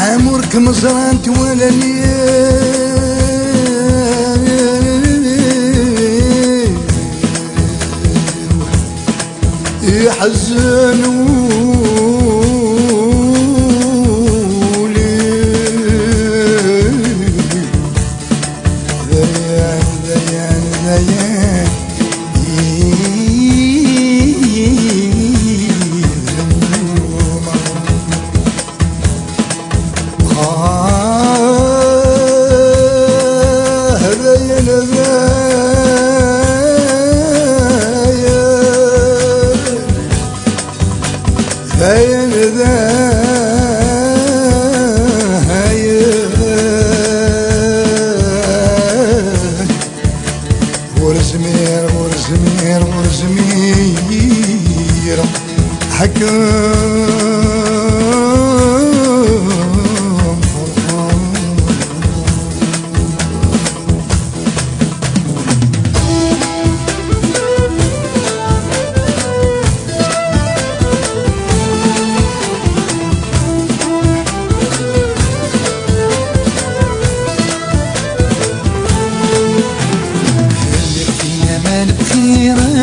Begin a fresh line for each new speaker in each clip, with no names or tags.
عمرك مزرانت ولا يحزنولي ذيان ورزمير حكم فرحان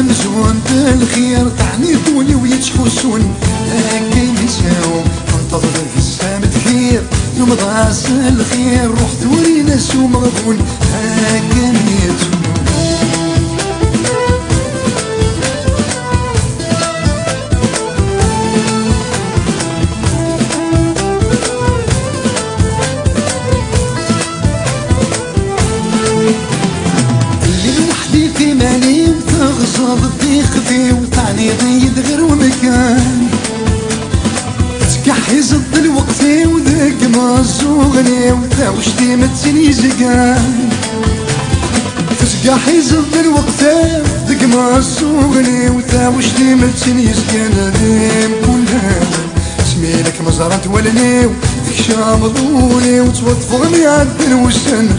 مزون بالخير تعني دولي ويتحسون لكن يساو انتظر في السامة خير يوم ضاس الخير روح ثوري ناس ومغبون لكن يتحسون ضدي خفي وثاني ضيد غير ومكان تكحي ضد الوقت وذاك ما الزوغني وتا وشتي متسني زقان تكحي ضد الوقت ذاك ما الزوغني وتا وشتي متسني زقان ديم كلها سميلك مزرات ولني تكشام ضوني وتوطفغني عالدروسن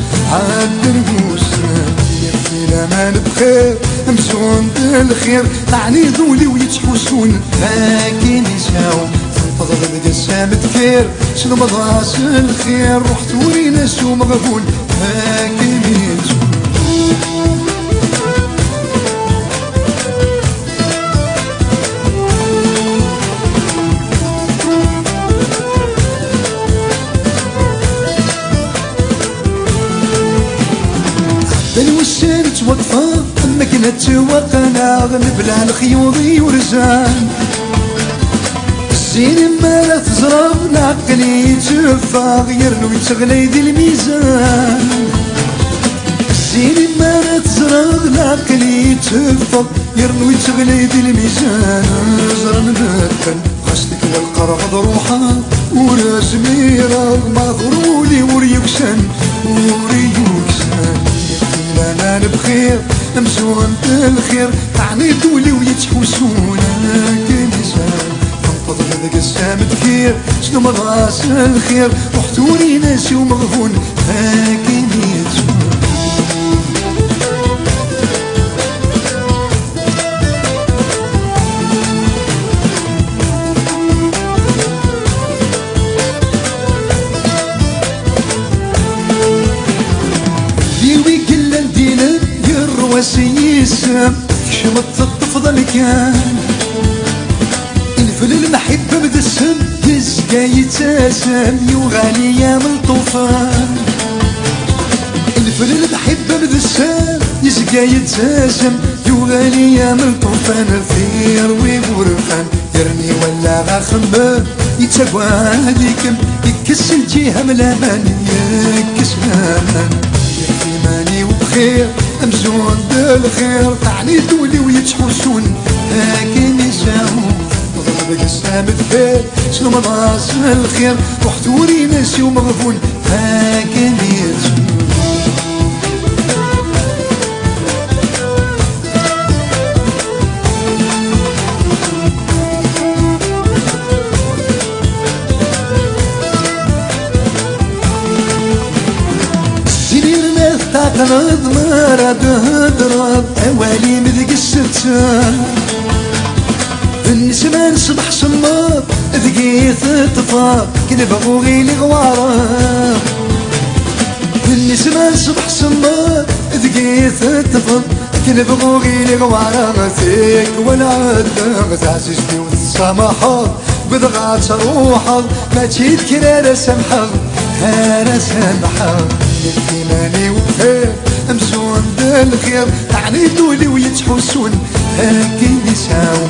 الأمان بخير مزون بالخير تعني ذولي ويتحوسون لكن يساو تنتظر بقسامة خير شنو مضاس الخير رحت وري ناس ومغبون لكن يساو الوسان توقفا اما كنا توقنا نبلع الخيوضي ورزان الزين ما لا تزرب العقل يتفا غير لو يتغلي ذي الميزان الزين ما لا تزرب العقل يتفا غير لو يتغلي ذي الميزان زر نبتل خاصتك للقرض روحا وراسمي رغم ضرولي وريوكسان انا بخير مزون بالخير تعني دولي ويتحوسون لكن يسال تنتظر هذاك السامة خير شنو مضاس الخير رحت وري ناسي ومغفون لكن يتسون وسيسم شمت الطفل كان الفل المحبة بدا السم يزقى يتسم يغالي يا من طوفان الفل المحبة بدا السم يزقى يتسم يغالي يا من طوفان الثير ويغرفان يرني ولا غاخمم يتسقى هذيكم يكس الجهة ملامان يكس مامان يحكي ماني وبخير مزون بالخير تعني دولي ويتحوسون لكن يساوون ضرب قسامة خير شنو مضاس الخير رحت وري ناسي ومغفون لكن يساوون نضمر تهدرب اوالي مذق الشتان النسمان صبح صمار ذقيت الطفار كنبغو غير الغوارة النسمان صبح صمار ذقيت الطفار كنبغو غير الغوارة فيك والعدة تعززني والسماحات بضغط روحك ما تشيد كرا سمحك هانا سمحك يتيماني وفير امسون بالخير تعني دولي ويتحسون هاكي يساوم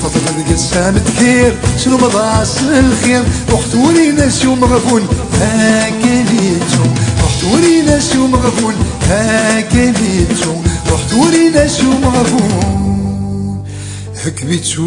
فضل القسام تكير شنو مضاعس الخير رحتولي ناس يوم غفون هاكليتو رحتولي ناس يوم غفون هاكليتو رحتولي ناس يوم غفون هكبيتو